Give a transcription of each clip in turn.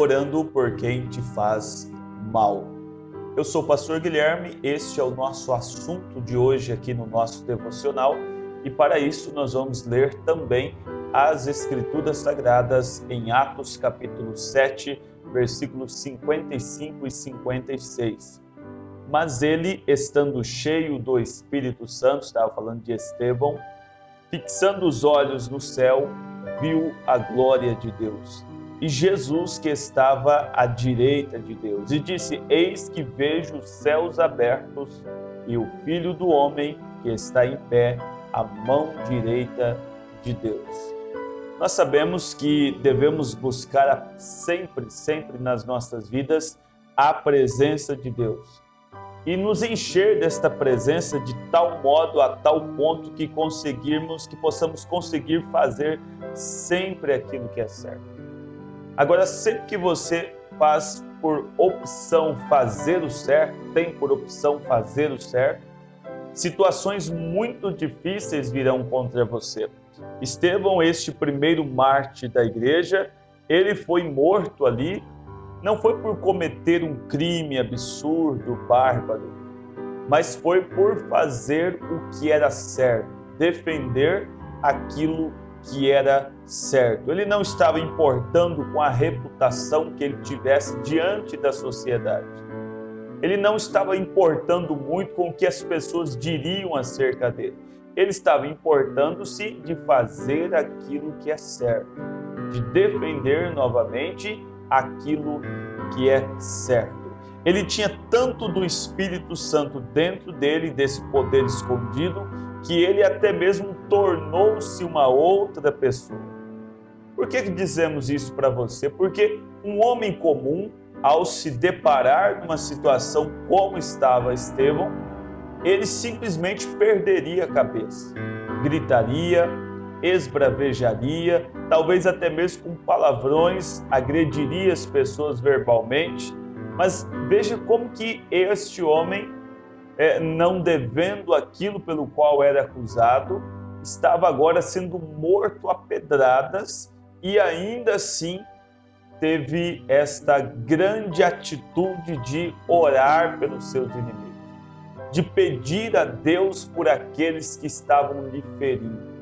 orando por quem te faz mal. Eu sou o pastor Guilherme, este é o nosso assunto de hoje aqui no nosso devocional e para isso nós vamos ler também as Escrituras Sagradas em Atos capítulo 7, versículos 55 e 56. Mas ele, estando cheio do Espírito Santo, estava falando de Estevão, fixando os olhos no céu, viu a glória de Deus e Jesus que estava à direita de Deus, e disse: Eis que vejo os céus abertos e o Filho do Homem que está em pé à mão direita de Deus. Nós sabemos que devemos buscar sempre nas nossas vidas a presença de Deus e nos encher desta presença de tal modo, a tal ponto que possamos conseguir fazer sempre aquilo que é certo. Agora, sempre que você faz por opção fazer o certo, tem por opção fazer o certo, situações muito difíceis virão contra você. Estevão, este primeiro mártir da igreja, ele foi morto ali, não foi por cometer um crime absurdo, bárbaro, mas foi por fazer o que era certo, defender aquilo que era certo. Ele não estava importando com a reputação que ele tivesse diante da sociedade. Ele não estava importando muito com o que as pessoas diriam acerca dele. Ele estava importando-se de fazer aquilo que é certo, de defender novamente aquilo que é certo. Ele tinha tanto do Espírito Santo dentro dele, desse poder escondido, que ele até mesmo tornou-se uma outra pessoa. Por que dizemos isso para você? Porque um homem comum, ao se deparar numa situação como estava Estevão, ele simplesmente perderia a cabeça, gritaria, esbravejaria, talvez até mesmo com palavrões, agrediria as pessoas verbalmente. Mas veja como que este homem, não devendo aquilo pelo qual era acusado, estava agora sendo morto a pedradas e ainda assim teve esta grande atitude de orar pelos seus inimigos, de pedir a Deus por aqueles que estavam lhe ferindo.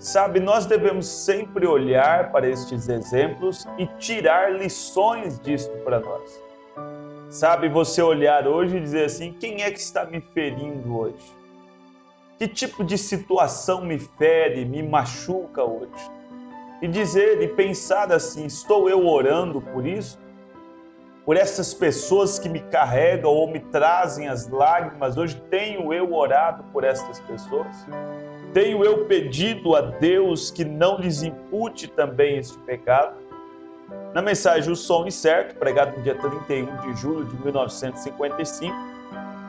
Sabe, nós devemos sempre olhar para estes exemplos e tirar lições disto para nós. Sabe, você olhar hoje e dizer assim: quem é que está me ferindo hoje? Que tipo de situação me fere, me machuca hoje? E dizer e pensar assim: estou eu orando por isso? Por essas pessoas que me carregam ou me trazem as lágrimas, hoje tenho eu orado por essas pessoas? Tenho eu pedido a Deus que não lhes impute também este pecado? Na mensagem O Som Incerto, pregado no dia 31 de julho de 1955,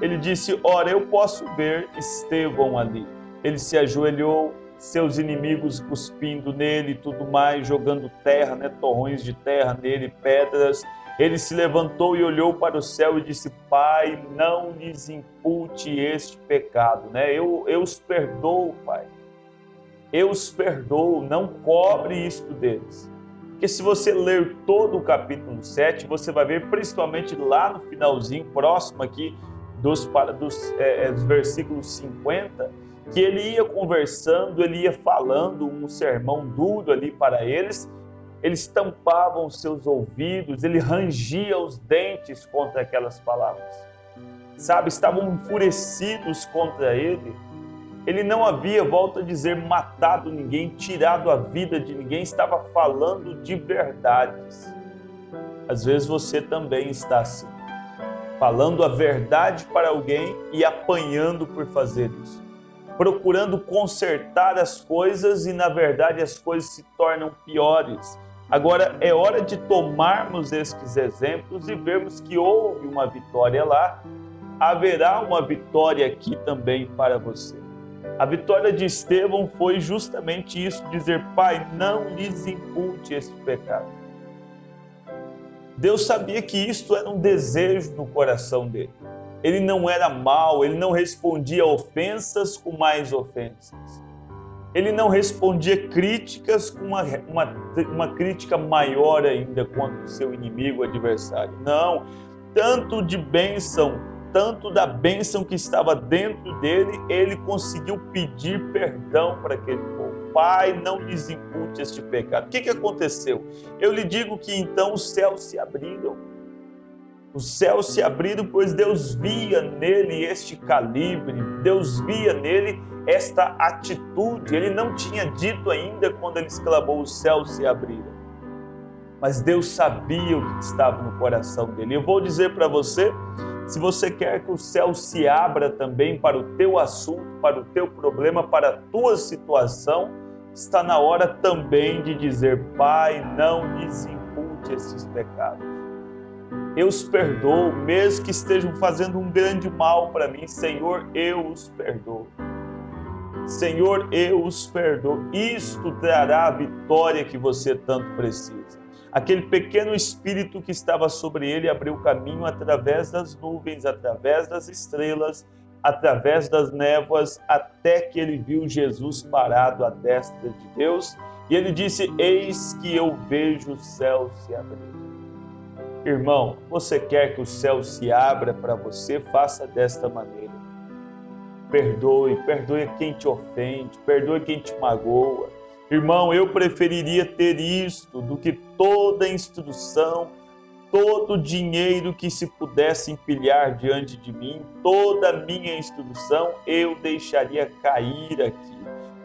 ele disse: ora, eu posso ver Estevão ali. Ele se ajoelhou, seus inimigos cuspindo nele e tudo mais, jogando terra, torrões de terra nele, pedras. Ele se levantou e olhou para o céu e disse: Pai, não lhes impute este pecado. Eu os perdoo, Pai. Eu os perdoo, não cobre isto deles. Porque se você ler todo o capítulo 7, você vai ver, principalmente lá no finalzinho, próximo aqui dos versículos 50, que ele ia conversando, ele ia falando um sermão duro ali para eles. Eles tampavam os seus ouvidos, ele rangia os dentes contra aquelas palavras. Sabe, estavam enfurecidos contra ele. Ele não havia, volto a dizer, matado ninguém, tirado a vida de ninguém, estava falando de verdades. Às vezes você também está assim, falando a verdade para alguém e apanhando por fazer isso. Procurando consertar as coisas e, na verdade, as coisas se tornam piores. Agora, é hora de tomarmos estes exemplos e vermos que houve uma vitória lá, haverá uma vitória aqui também para você. A vitória de Estevão foi justamente isso, dizer: Pai, não lhes impute esse pecado. Deus sabia que isto era um desejo no coração dele. Ele não era mau, ele não respondia a ofensas com mais ofensas. Ele não respondia críticas com uma crítica maior ainda contra o seu inimigo, o adversário. Não, tanto de bênção, tanto da bênção que estava dentro dele, ele conseguiu pedir perdão para aquele povo. Pai, não lhes impute este pecado. O que aconteceu? Eu lhe digo que então os céus se abriram. Os céus se abriram, pois Deus via nele este calibre, Deus via nele esta atitude. Ele não tinha dito ainda quando ele exclamou: os céus se abriram. Mas Deus sabia o que estava no coração dele. Eu vou dizer para você, se você quer que o céu se abra também para o teu assunto, para o teu problema, para a tua situação, está na hora também de dizer: Pai, não lhes impute esses pecados. Eu os perdoo, mesmo que estejam fazendo um grande mal para mim. Senhor, eu os perdoo. Senhor, eu os perdoo. Isto trará a vitória que você tanto precisa. Aquele pequeno espírito que estava sobre ele abriu caminho através das nuvens, através das estrelas, através das névoas, até que ele viu Jesus parado à destra de Deus. E ele disse: eis que eu vejo o céu se abrir. Irmão, você quer que o céu se abra para você? Faça desta maneira. Perdoe quem te ofende, perdoe quem te magoa. Irmão, eu preferiria ter isto do que toda instrução, todo dinheiro que se pudesse empilhar diante de mim, toda a minha instrução eu deixaria cair aqui.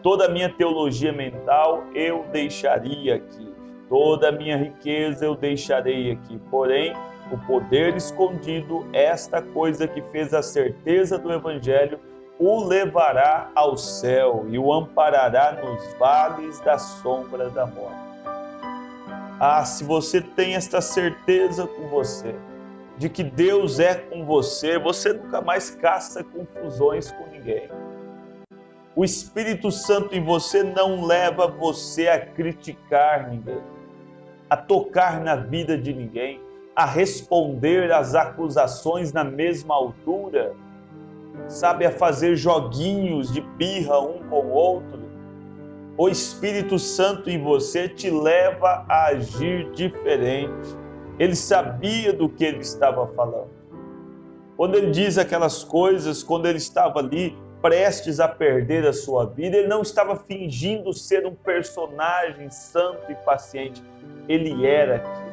Toda a minha teologia mental eu deixaria aqui. Toda a minha riqueza eu deixarei aqui. Porém, o poder escondido, esta coisa que fez a certeza do Evangelho, o levará ao céu e o amparará nos vales da sombra da morte. Ah, se você tem esta certeza com você, de que Deus é com você, você nunca mais caça confusões com ninguém. O Espírito Santo em você não leva você a criticar ninguém, a tocar na vida de ninguém, a responder às acusações na mesma altura, sabe, a fazer joguinhos de birra um com o outro. O Espírito Santo em você te leva a agir diferente. Ele sabia do que ele estava falando. Quando ele diz aquelas coisas, quando ele estava ali prestes a perder a sua vida, ele não estava fingindo ser um personagem santo e paciente. Ele era aquilo.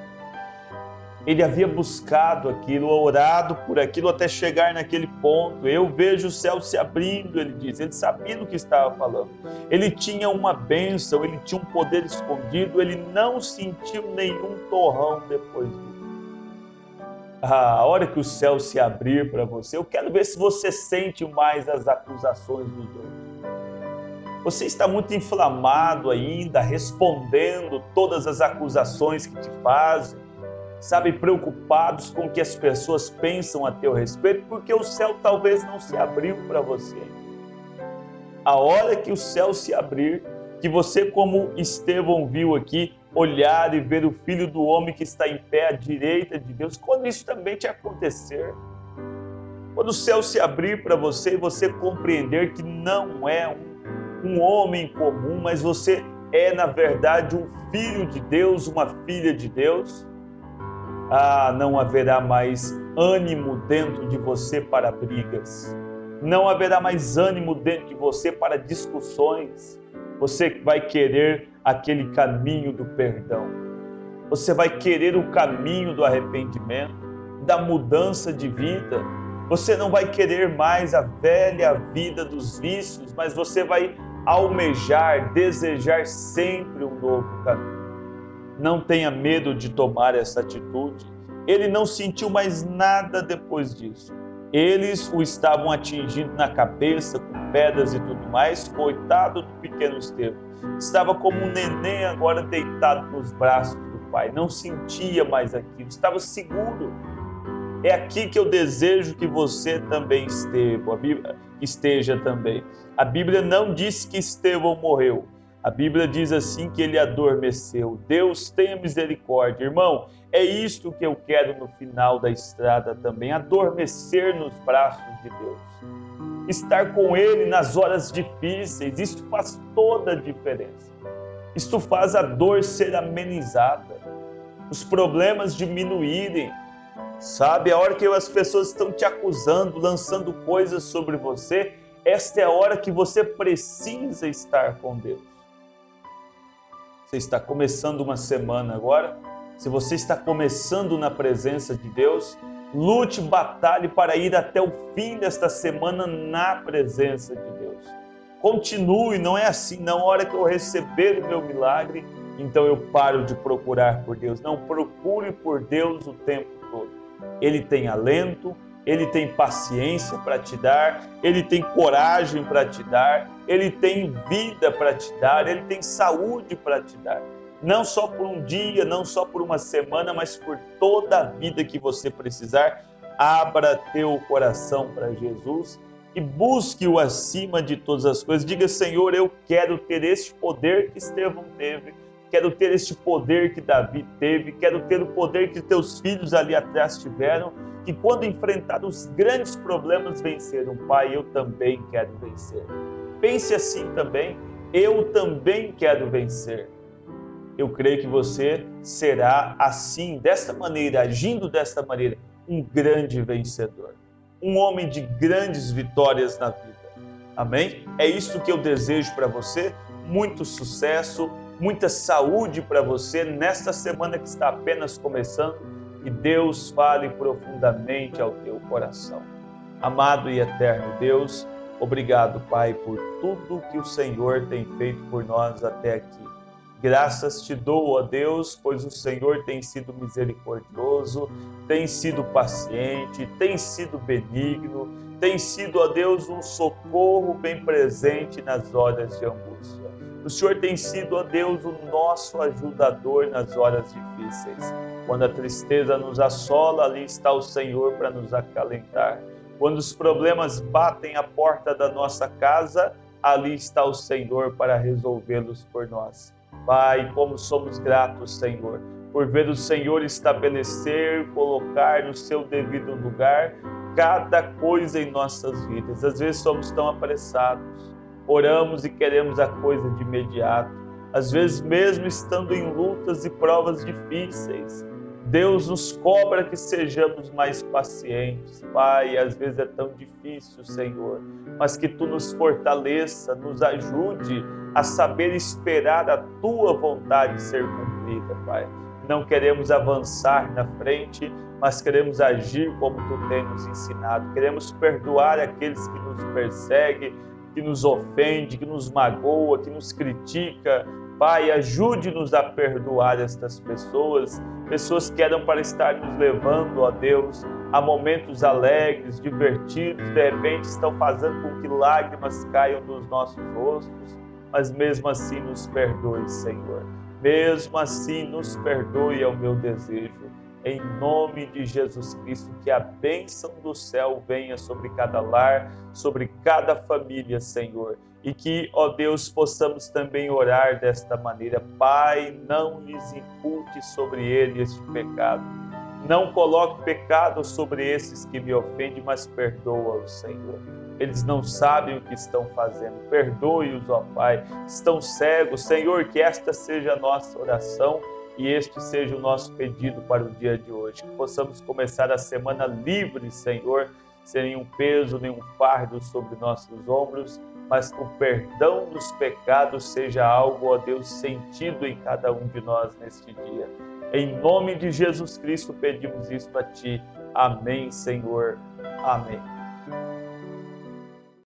Ele havia buscado aquilo, orado por aquilo até chegar naquele ponto. Eu vejo o céu se abrindo, ele diz. Ele sabia do que estava falando. Ele tinha uma bênção, ele tinha um poder escondido, ele não sentiu nenhum torrão depois disso. A hora que o céu se abrir para você, eu quero ver se você sente mais as acusações dos outros. Você está muito inflamado ainda, respondendo todas as acusações que te fazem, sabe, preocupados com o que as pessoas pensam a teu respeito, porque o céu talvez não se abriu para você. A hora que o céu se abrir, que você, como Estevão viu aqui, olhar e ver o Filho do Homem que está em pé à direita de Deus, quando isso também te acontecer, quando o céu se abrir para você e você compreender que não é um homem comum, mas você é, na verdade, um filho de Deus, uma filha de Deus, não haverá mais ânimo dentro de você para brigas. Não haverá mais ânimo dentro de você para discussões. Você vai querer aquele caminho do perdão. Você vai querer o caminho do arrependimento, da mudança de vida. Você não vai querer mais a velha vida dos vícios, mas você vai almejar, desejar sempre um novo caminho. Não tenha medo de tomar essa atitude. Ele não sentiu mais nada depois disso. Eles o estavam atingindo na cabeça com pedras e tudo mais. Coitado do pequeno Estevão. Estava como um neném agora deitado nos braços do pai. Não sentia mais aquilo. Estava seguro. É aqui que eu desejo que você também esteja também. A Bíblia não diz que Estevão morreu. A Bíblia diz assim que ele adormeceu. Deus tenha misericórdia. Irmão, é isto que eu quero no final da estrada também, adormecer nos braços de Deus. estar com Ele nas horas difíceis. Isso faz toda a diferença. Isto faz a dor ser amenizada, os problemas diminuírem. Sabe, a hora que as pessoas estão te acusando, lançando coisas sobre você, esta é a hora que você precisa estar com Deus. Você está começando uma semana agora. Se você está começando na presença de Deus, lute, batalhe para ir até o fim desta semana na presença de Deus. Continue, não é assim, não. A hora que eu receber o meu milagre, então eu paro de procurar por Deus. Não, procure por Deus o tempo todo. Ele tem alento, Ele tem paciência para te dar, Ele tem coragem para te dar, Ele tem vida para te dar, Ele tem saúde para te dar. Não só por um dia, não só por uma semana, mas por toda a vida que você precisar. Abra teu coração para Jesus e busque-o acima de todas as coisas. Diga: Senhor, eu quero ter este poder que Estevão teve, quero ter este poder que Davi teve, quero ter o poder que teus filhos ali atrás tiveram, que quando enfrentaram os grandes problemas venceram. Pai, eu também quero vencer. Pense assim também: eu também quero vencer. Eu creio que você será assim, desta maneira, agindo desta maneira, um grande vencedor, um homem de grandes vitórias na vida. Amém? É isso que eu desejo para você. Muito sucesso, muita saúde para você nesta semana que está apenas começando. Que Deus fale profundamente ao teu coração. Amado e eterno Deus, obrigado, Pai, por tudo que o Senhor tem feito por nós até aqui. Graças te dou, ó Deus, pois o Senhor tem sido misericordioso, tem sido paciente, tem sido benigno, tem sido, ó Deus, um socorro bem presente nas horas de angústia. O Senhor tem sido, ó Deus, o nosso ajudador nas horas difíceis. Quando a tristeza nos assola, ali está o Senhor para nos acalentar. Quando os problemas batem a porta da nossa casa, ali está o Senhor para resolvê-los por nós. Pai, como somos gratos, Senhor, por ver o Senhor estabelecer, colocar no seu devido lugar cada coisa em nossas vidas. Às vezes somos tão apressados, oramos e queremos a coisa de imediato. Às vezes, mesmo estando em lutas e provas difíceis, Deus nos cobra que sejamos mais pacientes. Pai, às vezes é tão difícil, Senhor, mas que Tu nos fortaleça, nos ajude a saber esperar a Tua vontade ser cumprida, Pai. Não queremos avançar na frente, mas queremos agir como Tu tem nos ensinado. Queremos perdoar aqueles que nos perseguem, que nos ofende, que nos magoa, que nos critica. Pai, ajude-nos a perdoar estas pessoas, pessoas que eram para estar nos levando, ó Deus, a momentos alegres, divertidos, de repente estão fazendo com que lágrimas caiam dos nossos rostos, mas mesmo assim nos perdoe, Senhor. Mesmo assim nos perdoe, é o meu desejo. Em nome de Jesus Cristo, que a bênção do céu venha sobre cada lar, sobre cada família, Senhor. E que, ó Deus, possamos também orar desta maneira. Pai, não lhes impute sobre ele este pecado. Não coloque pecado sobre esses que me ofendem, mas perdoa-os, Senhor. Eles não sabem o que estão fazendo. Perdoe-os, ó Pai. Estão cegos. Senhor, que esta seja a nossa oração e este seja o nosso pedido para o dia de hoje. Que possamos começar a semana livre, Senhor, sem nenhum peso, nenhum fardo sobre nossos ombros, mas que o perdão dos pecados seja algo, ó Deus, sentido em cada um de nós neste dia. Em nome de Jesus Cristo pedimos isso a Ti. Amém, Senhor. Amém.